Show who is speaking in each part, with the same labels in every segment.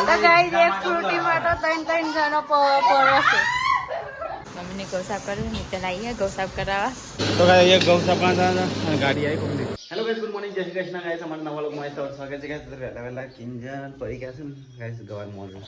Speaker 1: તો ગાઈસ એક ફ્રૂટી માં તો 3 જણો પડે છે. મમ્મીને ગૌ સાફ કરે નીચે લાવીએ ગૌ સાફ કરાવવા.
Speaker 2: તો ગાઈસ એક ગૌ સાફ અને ગાડી આવી કોની. હેલો ગાઈસ ગુડ મોર્નિંગ જય શ્રી કૃષ્ણ ગાઈસ અમારા નવા લોકમાં સ્વાગત છે ગાઈસ. વહેલા કિંજલ પડી ગયા છે ગાઈસ ગવાર morning.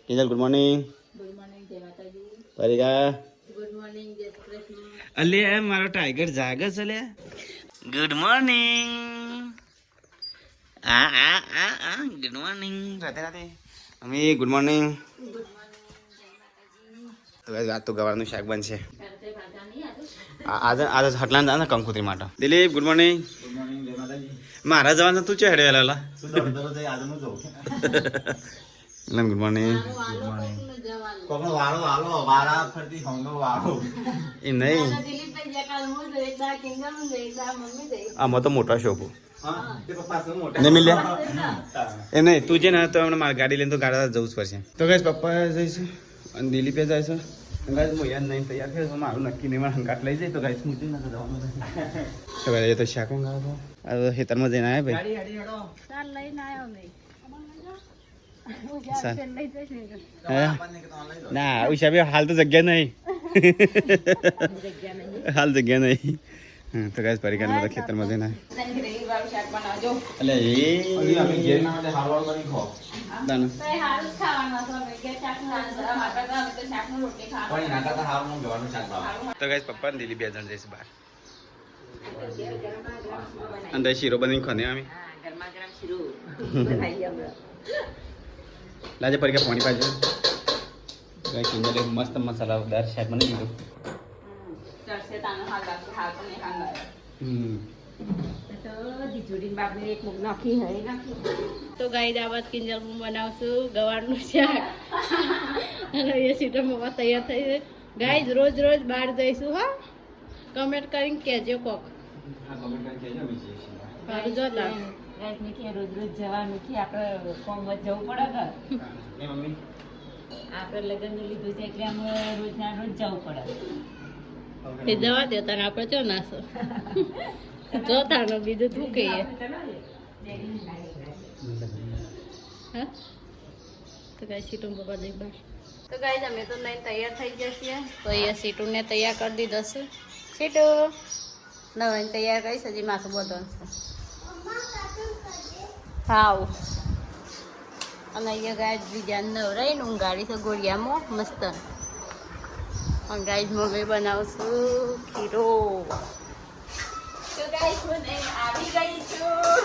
Speaker 2: Kinjal good morning.
Speaker 1: Good morning જય માતાજી.
Speaker 2: પડી ગયા.
Speaker 1: ગુડ મોર્નિંગ જય શ્રી કૃષ્ણ.
Speaker 2: અલે મારો ટાઈગર જાગે છે લે. Good morning. ગુડ મોર્નિંગ રાતે રાતે અમે ગુડ મોર્નિંગ. તો ગાઈસ આ તો ગવારનું શાક બનશે. આજે હટલાન જા ને કંકુતરી માટે. Dilip good morning. Good morning જય માતાજી. મારા જવાન તું ચહેડે વેલા તું દરદરો જઈ આજનું જો લમ ગુડ મોર્નિંગ. Good morning. કોનો વાળો વાળો વાળા ફરતી હોનો વાળો એ નહીં
Speaker 1: દિલીપભાઈ જકાલ મુ દે એકદા કિંગલ મુ દે એકદા મમ્મી દે
Speaker 2: આમાં તો મોટા શોપો
Speaker 1: હા
Speaker 2: તે પપ્પા સે મોટા ને મિલ્યા એ નહીં તું જે ના તો હમણાં મારી ગાડી લઈને તો ગાડા જવું જ પડશે. તો ગાઈસ પપ્પા જઈશું અને દિલીપે જાય છે. ગાઈસ હું યાદ નહીં તૈયાર થયો તો મારું નક્કી નહીં મારા હંકાટ લઈ જાય તો ગાઈસ મુજે ના જવાનું તો ગાઈસ એ તો શાકું ગાવો આ ખેતરમાં જઈને આયા ભાઈ ગાડી ગાડી હેડો ચાલ લઈને આવ્યો નહીં ના ઉષા હાલ તો જગ્યા નહીં હાલ જગ્યા નહીં. તો ગાઈસ પરિકાર માં ખેતરમાં જઈને એટલે એ અમે ઘેર ના માટે હારવાળ કરી ખો દાનો તો એ હારું ખાવાનું તો અમે કે શાક ના માતા તો અમે તો શાક નું રોટલી ખાવાનું પણ નાકા તો હારું ગવાનું શાક ભાવ. તો ગાઈસ પપ્પા ને દિલી બે જણ જઈશ બહાર અંદર શીરો બની ખોને અમે
Speaker 1: ગરમા ગરમ શીરો બનાવી અમે
Speaker 2: લાજે પરિકાર પાણી પાજો ગાઈસ કિંજલે મસ્ત મસાલાદાર શાક બની દીધું.
Speaker 1: ચરસે તાનો હાલ તો ને ખાંગા તો દીજોડીન બાપને એક મુક નાખી હઈ નાખી. તો ગાઈસ આ વાત કિંજલ હું બનાવશું ગવારનું શાક અને એ સીટો મવા તૈયાર થઈ છે. ગાઈસ રોજ રોજ બહાર જઈશું હા કમેન્ટ કરીને કહેજો કોક.
Speaker 2: હા કમેન્ટ કરીને કહેજો અમે જઈએ છીએ.
Speaker 1: સારું જો તા
Speaker 3: ગાઈસ ને કે રોજ રોજ જવાનું કે આપણે કોમમાં જવું પડે
Speaker 2: એ મમ્મી
Speaker 3: આપણે લગ્ન લીધું છે એટલે અમે રોજના રોજ જવું પડે.
Speaker 1: તે જવા દે તને આપણે ચો નાસો જોતાનો બીજું શું કહીએ હા તો ગાઈસ સીટું પપ્પા દઈ બાર. તો ગાઈસ અમે તો નહીં તૈયાર થઈ જશે તો અહીંયા સીટુને તૈયાર કરી દીધો છે. સીટુ નવીન તૈયાર કરીશ હજી માથું બધું છે હાવ અને અહીંયા ગાઈસ બીજા નવરાઈને ઊંઘાડી છે ગોળિયામાં મસ્ત. અને ગાઈસ મમ્મી બનાવશું ખીરો. તો ગાઈસ મને આવી ગઈ છું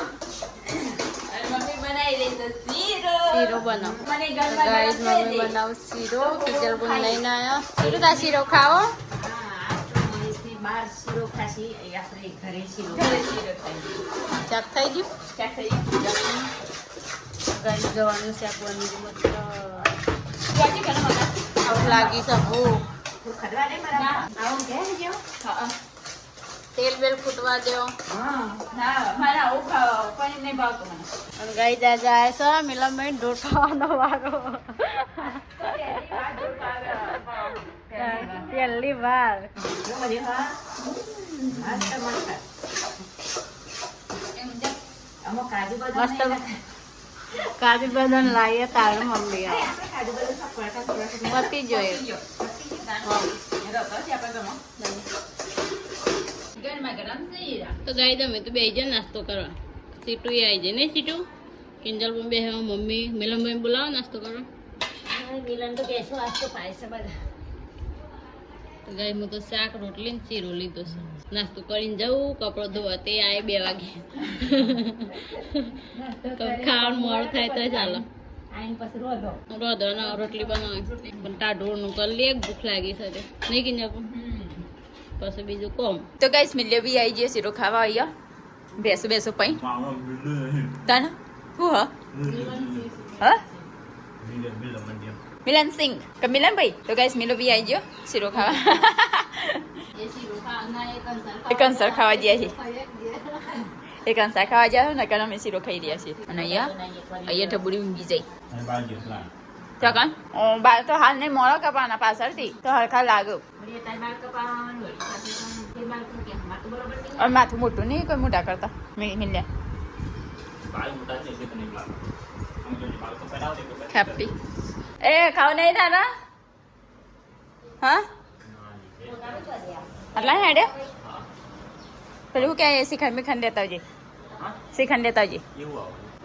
Speaker 1: અને મમ્મી બનાવી રહી છે શીરો બનાવ. મને ગાઈસ મમ્મી બનાવ શીરો કિચલ બુન લઈને આવ્યા. શીરો તા શીરો ખાવો
Speaker 3: બહાર શીરો ખાસી આપણે ઘરે શીરો
Speaker 1: શાક થઈ ગયું
Speaker 3: ક્યાં થઈ
Speaker 1: ગાઈસ જવાનું શાક બની ગયું આવું લાગી છે ભૂખ.
Speaker 3: ખડવા દે બરાબર આવું કે જો
Speaker 1: તેલ બેલ ફૂટવા દો.
Speaker 3: હા ના મારા આવું ખાવા પણ નહીં ભાવતું મને.
Speaker 1: અને ગાઈ જાય છે મિલન ઢોઠવાનો વારો પહેલી વાર મસ્ત કાજુ બદામ લાવીએ તારું મમ્મી પતી જોઈએ. તો ગાઈ તમે તો બે જાય નાસ્તો કરવા. સીટુ એ આવી જાય ને સીટુ કિંજલ પણ બે મમ્મી મિલનભાઈ બોલાવો નાસ્તો કરો.
Speaker 3: મિલન તો કેસો આજ તો પાય છે બધા.
Speaker 1: તો ગાઈ હું તો શાક રોટલી ને ચીરો લીધો છે. નાસ્તો કરીને જવું કપડો ધોવા તે આય 2 વાગે ખાવાનું મોડું થાય તો ચાલો
Speaker 3: આઈન પછી રોધો
Speaker 1: ના રોટલી બનાવે પણ ટાઢોળનું કરી લે ભૂખ લાગી છે નહીં કિંજલ પછી બીજું કોમ. તો ગાઈસ મિલ્યો બી આવી ગયો શીરો ખાવા અહીંયા બેસો પઈ તને હું હા મિલન સિંહ કે મિલન ભાઈ. તો ગાઈસ મિલો બી આવી ગયો શીરો ખાવા એક અંસર ખાવા ગયા છે એક અંસર ખાવા ગયા ને કારણ અમે શીરો ખાઈ રહ્યા છીએ. અને અહીંયા ઢબુડી ઊંઘી જાય તો કાન બાર તો હાલ નહીં મોડો કપાના પાછળથી તો હરખા લાગો. માથું મોટું નહીં કોઈ મોટા કરતા મિલ્યા ખેપી એ ખાવ નહીં તારા હા આટલા હેડે પેલું કે શ્રીખંડ બીખંડ દેતા આવજે શ્રીખંડ દેતા આવજે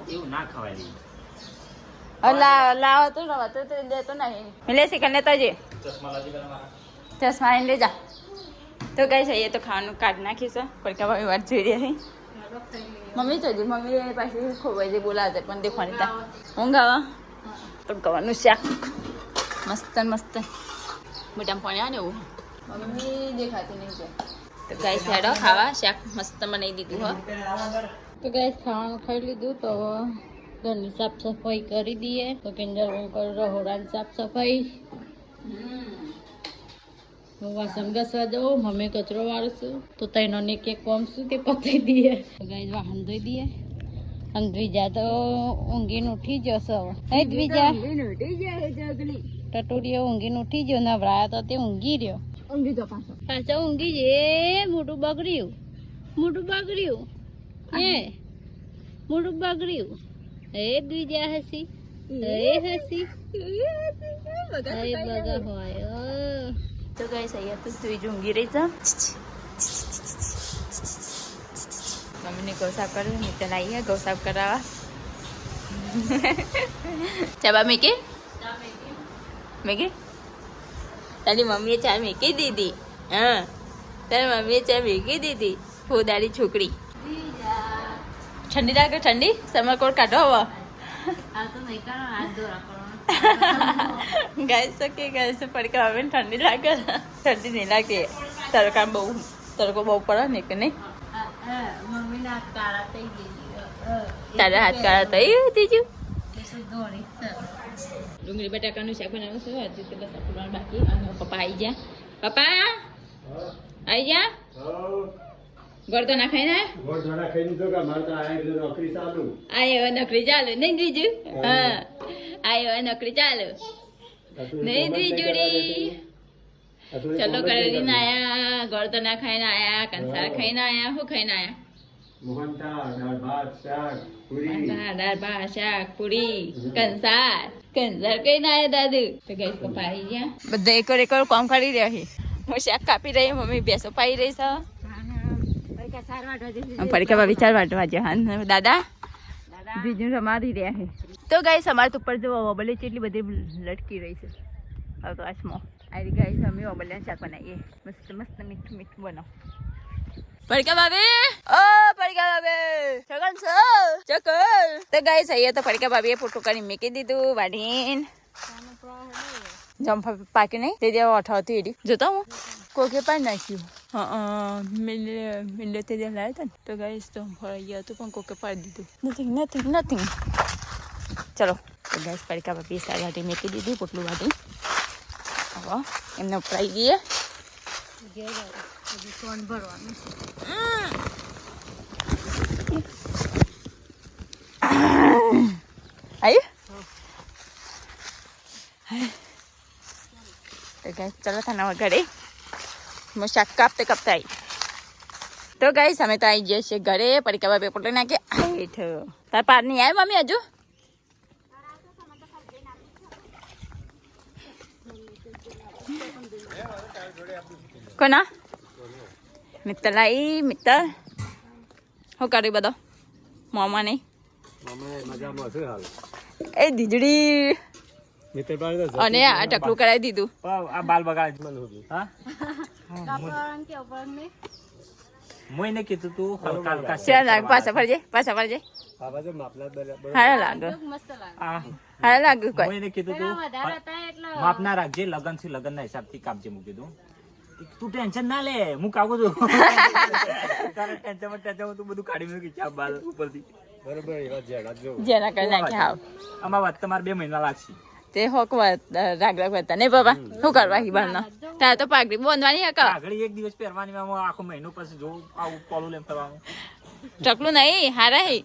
Speaker 4: એવું ના ખવાય
Speaker 1: લાવો તો રવા તો દેતો નહીં એટલે શ્રીખંડ લેતા આવજે ચશ્મા લઈને લઈ જા તો કઈ છે એ તો ખાવાનું કાઢી નાખીશું પડકા ભાઈ વાત જોઈ રહી મમ્મી જોજી મમ્મી પાછી ખોવાઈ જઈ બોલાવે પણ દેખવાની તા ઊંઘ આવા તો ગવાનું શાક મસ્ત મસ્ત મોટા પાણી ને એવું મમ્મી દેખાતી નહીં છે તો ગાય હેડો ખાવા શાક મસ્ત બનાવી દીધું હો તો ગાય ખાવાનું ખાઈ લીધું તો ઘરની સાફ સફાઈ કરી દઈએ તો કિંજર હું કરું રહોડાની સાફ સફાઈ હું વાસણ ઘસવા જાઉં મમ્મી કચરો વાળશું તો તૈનો ને કે કોમ શું કે પતાવી દઈએ તો ગાય વાહન ધોઈ દઈએ અને દ્વિજા તો ઊંઘીને ઉઠી જશે હવે દ્વિજા ટટુડીઓ ઊંઘીને ઉઠી ગયો નવરાયા તો તે ઊંઘી રહ્યો પાછો ઊંઘી જે મોટું બગડ્યું હે મોટું બગડ્યું હે દ્વિજા હસી હસી બગા હોય તો ગાઈસ અહીંયા તો દ્વિજ ઊંઘી રહી છે મમ્મીને ગૌ સાફ કર્યું નીચે લાવીએ ગૌ સાફ કરાવવા ચાબા મેકી તારી મમ્મીએ ચા મેકી દીધી હા તારી મમ્મીએ ચા મેકી દીધી ફોદારી છોકરી ઠંડી લાગે ઠંડી સમરકોટ કાઢો હવે ગાઈસ કે ગાઈસ પડકા હવે ઠંડી લાગે ઠંડી નહીં લાગે તડકા તડકો બહુ પડે ને કે નહીં તારા હાથ કાળા થઈ દીજું ડુંગળી બટાકાનું શાક બનાવું છું હજુ તો બસ આપણું બાકી અને પપ્પા આવી જા પપ્પા આવી જા ગોળ તો ના ખાઈ ને આયો નકરી ચાલુ નહીં દીજું હા આયો નકરી ચાલુ નહીં દીજુડી ચલો કરેલી ના આયા ગોળ તો ના ખાઈને આયા કંસાર ખાઈને આયા શું ખાઈને આયા દાળ ભાત શાક પૂરી કંસાર કઈ ના દાદુ તો ગઈ પપ્પા આવી ગયા બધા એક કામ કરી રહ્યા છે હું શાક કાપી રહી મમ્મી ભેંસો પાઈ રહી છે પડકા ભાભી 4 વાટવા છે હા દાદા બીજું રમાડી રહ્યા છે તો ગાઈસ અમારે ઉપર જો ઓબલે કેટલી બધી લટકી રહી છે હવે તો આસમો આવી ગાઈસ અમે ઓબલ્યા શાક બનાવીએ મસ્ત મસ્ત મીઠું મીઠું બનાવો પડકા ભાભી ઓ પડકા ભાભી ચકન છો ચકન તો ગાઈસ અહીંયા તો પડકા ભાભીએ ફોટો કરી મૂકી દીધું વાઢીન જંફા પાકી નહીં તે દેવા અઠાવતી એડી જોતા હું કોકે પાડી નાખ્યું હા મિલે તે દે લાવ્યા હતા ને તો ગાઈસ તો ફરાઈ ગયા હતું પણ કોકે પાડી દીધું નથિંગ ચલો તો ગાઈસ પડકા ભાભીએ સારી વાટી મૂકી દીધી પોટલું વાટી હવે એમને ઉપરાઈ દઈએ સોન ભરવાનું ચલો થાના ઘરે હું શાક કાપતે આવી તો ગાઈસ અમે તો આવી જઈએ છીએ ઘરે પડકા ભાભી પોટલી નાખી હેઠ તાર પાર નહીં આવે મમ્મી હજુ કોના મિત્તલ આવી મિત્તલ શું કર્યું બધો મામા નહીં એ દીજડી અને આ ટકલું કરાવી દીધું
Speaker 4: આ બાલ બગાડ મોઈને કીધું તું હલકા હલકા
Speaker 1: ચાલ લાગ પાછા ફરજે હારા લાગ્યું કોઈ
Speaker 4: મોઈને કીધું તું માપ ના રાખજે લગન થી લગન ના હિસાબ થી કાપજે મૂકી દઉં તું ટેન્શન ના લે હું કાપું છું ટેન્શન તું બધું કાઢી મૂકી ચા બાલ ઉપરથી બરોબર
Speaker 1: જેના કરી નાખ્યા હાવ
Speaker 4: આમાં વાત તમારે 2 મહિના લાગશે
Speaker 1: તે હોક રાગ કરતા નહીં બાબા શું કરવા હિબાર તારે તો પાઘડી બાંધવાની હકા
Speaker 4: પાઘડી 1 દિવસ પહેરવાની આખો મહિનો પછી જો આવું પોલું લેમ કરવાનું
Speaker 1: ટકલું નહીં હારા હે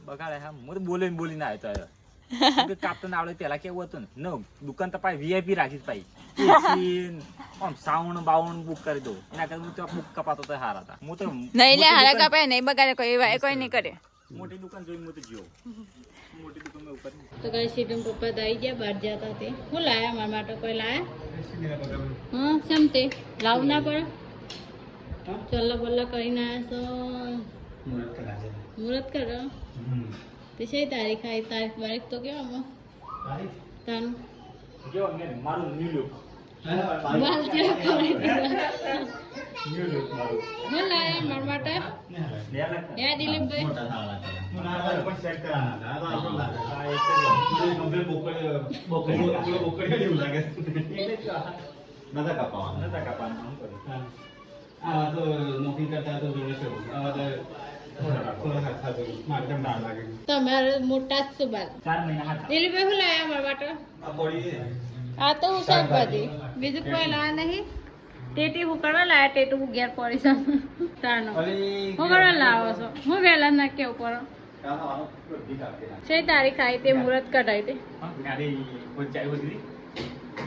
Speaker 4: બગાડે હા હું તો બોલીને આવ્યો તો કાપતો આવડે પેલા કેવું હતું ને દુકાન તો પાઈ વીઆઈપી રાખી પાઈ આમ સાઉન્ડ બાઉન્ડ બુક કરી દઉં એના કરતા બુક કપાતો તો હારા હતા હું તો
Speaker 1: નહીં લે હારા કપાય નહીં બગાડે કોઈ નહીં કરે
Speaker 4: મોટી દુકાન જોઈને હું તો જ્યો મોટી દુકાનમાં ઉપર
Speaker 1: તો કઈ સીધું પપ્પા તો આવી ગયા બહાર જતા તે શું લાયા મારા માટે કોઈ લાયા હા કેમ તે લાવ ના પડે ચલ્લા બલ્લા કરીને આવ્યા છો મુહૂર્ત કરો તે છે તારીખ આવી તારીખ બારીખ તો કેવામાં તાનું
Speaker 4: જો ને મારું ન્યુ લુક
Speaker 1: બાલ ચેક કરી
Speaker 4: ન્યુ લુક મારું
Speaker 1: હું લાયા મારા માટે યા દિલીપભાઈ તમારે મોટા જ છે બાલ
Speaker 4: 4 મહિના હતા
Speaker 1: દિલીપભાઈ શું લાયા મારા માટે આ તો હું શાકભાજી બીજું કોઈ લાયા નહીં ટેટી હું કરવા લાયા ટેટુ હું ઘેર પડી છે તાનો હું કરવા લાવો છો હું વહેલા ના કેવું પર છે તારીખ આવી તે મુહૂર્ત કઢાઈ તે
Speaker 4: ગાડી કોઈ ચાઈ હોતી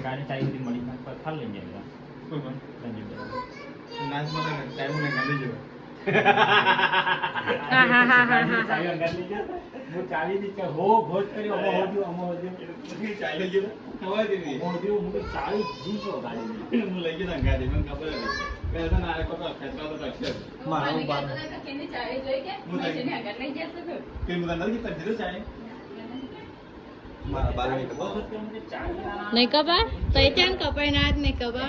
Speaker 4: ગાડી ચાઈ હોતી મળી પર ખાલ લઈ જાય કોઈ પણ
Speaker 1: હા હા હા હા હા
Speaker 4: ચાવી અંગાત લઈ જાય હું ચાવી દી કે હો ભોજ કર્યો અમો હોદ્યો અમો હોદ્યો ચાવી લઈ ગયો ખબર દીધી હોદ્યો હું ચાવી જીતો ગાડી હું લઈ ગયો ગાડી મને ખબર હતી મેં તો નારે કોતો ખેતરા તો કક્ષે મારું બાર
Speaker 1: કેની ચાવી લઈ ગયા મેં જેને આગળ લઈ જશે તો
Speaker 4: કે મુદા નથી તક દીધું ચાવી મારા બાર ની ખબર મને ચાવી
Speaker 1: નહીં કપા તઈ ચાન કપાઈ ના જ નહીં કપા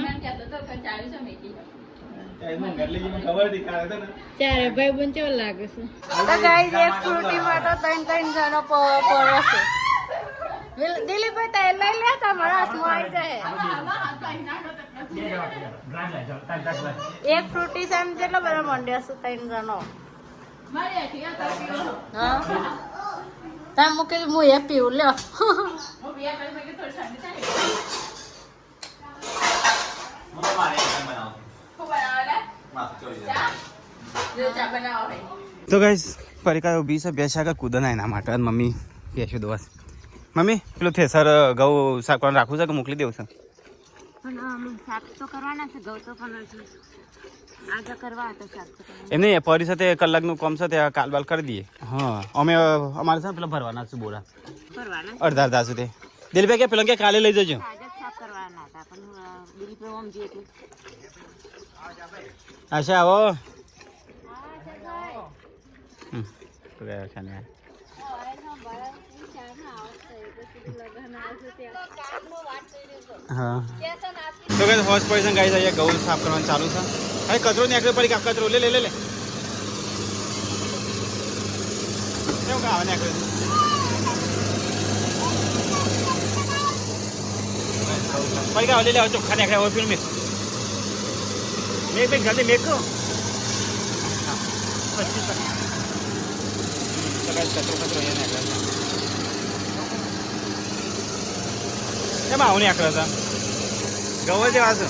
Speaker 1: ચારે ભાઈ બન કેવો લાગે છે તો ગાઈસ એક ફ્રૂટી માટે ત્રણ જણો પડે છે દિલીપભાઈ તે લઈ લે તમારા હાથમાં આવી જાય એક ફ્રૂટી સામ જેટલો બધા મંડ્યા છે ત્રણ જણો હા તા મૂકી હું એ પીવું લ્યો
Speaker 2: તો ગાઈસ પરિકા ઊભી છે બેસા કે કૂદના એના માટે અને મમ્મી બેસ્યું દોસ મમ્મી પેલું થેસર ઘઉં શાકવાનું રાખવું છે કે મોકલી દેવું છે
Speaker 3: શાક તો કરવાના છે ઘઉં તો પણ આજે કરવા હતા શાક તો
Speaker 2: એમ નહીં પરી સાથે કલાકનું કામ છે ત્યાં કાલબાલ કરી દઈએ હા અમે અમારે છે ને પેલા ભરવાના છે બોરા
Speaker 3: કરવાના
Speaker 2: અડધા સુધી દિલભાઈ કે પેલા કે કાલે લઈ જજો
Speaker 3: આજે શાક કરવાના હતા પણ દિલીપભાઈ ઓમ જી એટલે
Speaker 2: આશા આવો તો ગયા છે ને હા તો કઈ હોશ પોઈઝન ગાઈ જાય ઘઉં સાફ કરવાનું ચાલુ છે હવે કચરો ને પડી કાપ કચરો લે કેવું કે આવે ને પડી કાવ લે ચોખ્ખા ને હોય પેલું મેક જલ્દી મેક કરો કચરો એમાં આવું આકડા હતા ઘઉં જેવા છે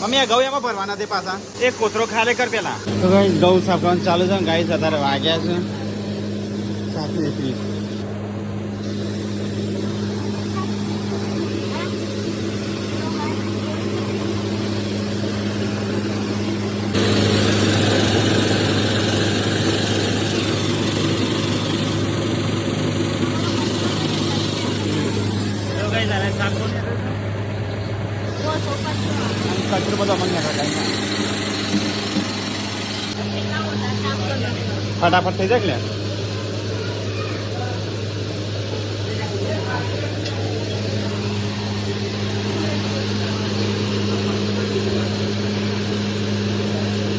Speaker 2: મમ્મી આ ઘઉં એમાં ભરવાના તે પાછા એક કોતરો ખાલે કર પેલા તો ગાઈસ ઘઉં સાફ કરવાનું ચાલુ છે ગાઈસ અત્યારે વાગ્યા છે 7:30 કચરો બધો મને ફટાફટ થઈ જાય ને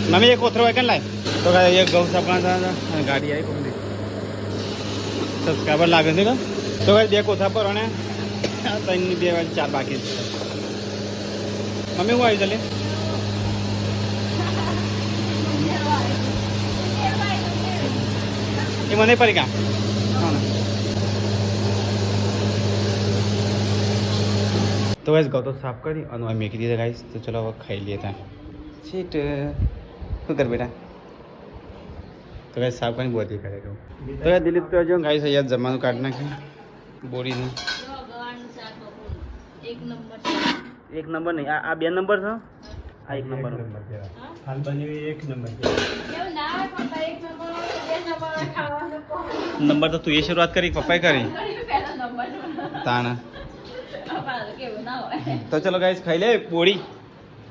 Speaker 2: મમ્મી એક કોથરો હોય કે લાય તો એક ગૌ સાપણા અને ગાડી આવી કોણ સબસ્ક્રાઈબર લાગે છે તો બે કોથા પર અને 3 2 4 બાકી છે મમ્મી હું આવી ચાલે એ મને પડી કામ તો ગાઈસ ગૌ તો સાફ કરી અને મેકી દીધા ગાઈસ તો ચલો હવે ખાઈ લઈએ ત્યાં સીટ શું કર બેટા તો ગાઈસ સાફ કરીને બોધી કરે તો ગાઈસ દિલીપ તો જો ગાઈસ અહીંયા જમવાનું કાઢી નાખ્યું બોડીનું
Speaker 1: એક નંબર
Speaker 2: એક નંબર નહીં આ 2 નંબર છે આ એક નંબર
Speaker 4: હાલ બની એક નંબર
Speaker 1: એવું ના હોય પપ્પા, એક નંબર હોય તો બે નંબર હોય ખાવાનું કહો.
Speaker 2: નંબર તો તું એ શરૂઆત કરી પપ્પાએ કરી
Speaker 1: પહેલો નંબર
Speaker 2: તાણા
Speaker 1: પપ્પા કેવું ના હોય.
Speaker 2: તો ચલો ગાઈસ ખાઈ લે બોડી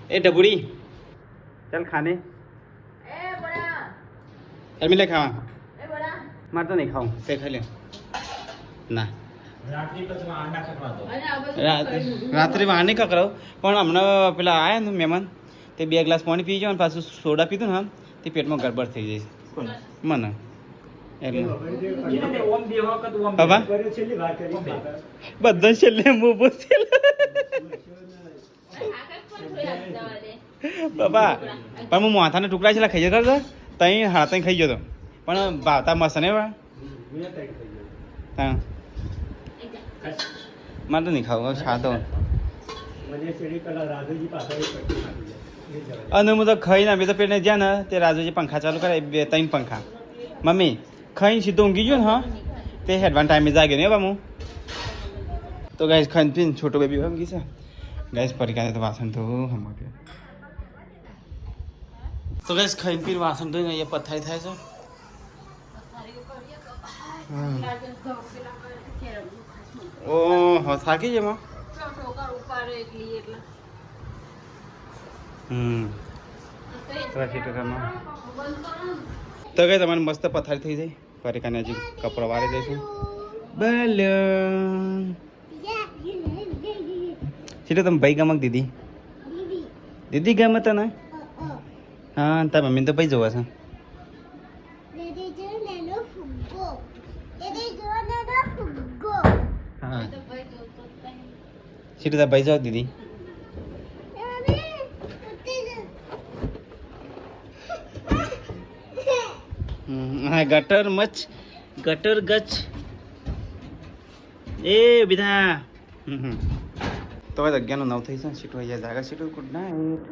Speaker 2: એ ડબુડી ચાલ ખાને
Speaker 1: એ બડા,
Speaker 2: એમ લે ખાવા
Speaker 1: એ બડા.
Speaker 2: મારે તો નહીં ખાવું તે ખાઈ લે ના
Speaker 4: રાત્રિ પછી આંડા ખખડાતો
Speaker 1: અને આ બધું
Speaker 2: રાત્રે વાર નહીં કકરાવ પણ હમણાં પેલા આવ્યા ને મહેમાન તે 2 ગ્લાસ પાણી પી ગયો અને પાછું સોડા પીધું ને તે પેટમાં ગડબડ થઈ જાય મને એટલે
Speaker 4: ઓમ બે વખત ઓમ
Speaker 2: બાબા
Speaker 4: છેલ્લી વાત કરી
Speaker 2: બધા છેલ્લે મોબો છેલ્લે બાબા પણ હું માથાના ટુકડા છેલ્લા ખાઈ જતો હતો તઈ હાથે ખાઈ ગયો હતો પણ ભાવતા મસ્ત ને બા હા મારે તો નહીં ખાવું છાતો
Speaker 4: મને સીડી કલા રાધુજી પાછળ પટ્ટી નાખી જાય
Speaker 2: અને હું તો ખાઈ ના બે તો પેટને જ્યાં ને તે રાજુજી પંખા ચાલુ કરે 2-3 પંખા મમ્મી ખાઈને સીધો ઊંઘી ગયો ને હા તે હેડવાન ટાઈમે જાગ્યો ને બા હું તો ગાઈસ ખાઈને પીને છોટો બેબી ઊંઘી છે ગાઈસ ફરી કાંઈ તો વાસણ તો હમકે તો ગાઈસ ખાઈને પીને વાસણ ધોઈને અહીંયા પથારી થાય છે ઓહો થાકી છે માં તો કઈ તમારે મસ્ત પથારી થઈ જાય ફરી કાને હજી કપડો વાળી દઈશું બોલો સીધો તમે ભાઈ ગમક દીદી દીદી ગમે તને હા તાર મમ્મીને તો ભાઈ જોવા છે હા સીધો તાર ભાઈ જાવ દીદી હા ગટર મચ ગટર ગચ એ બીધા તો હવે 11:09 થઈ છે સીટો અહીંયા જાગા સીટો good night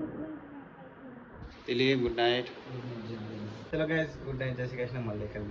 Speaker 2: Dilip good night ચલો ગાઈસ ગુડ નાઇટ જય શ્રી કૃષ્ણ મળીએ કાલે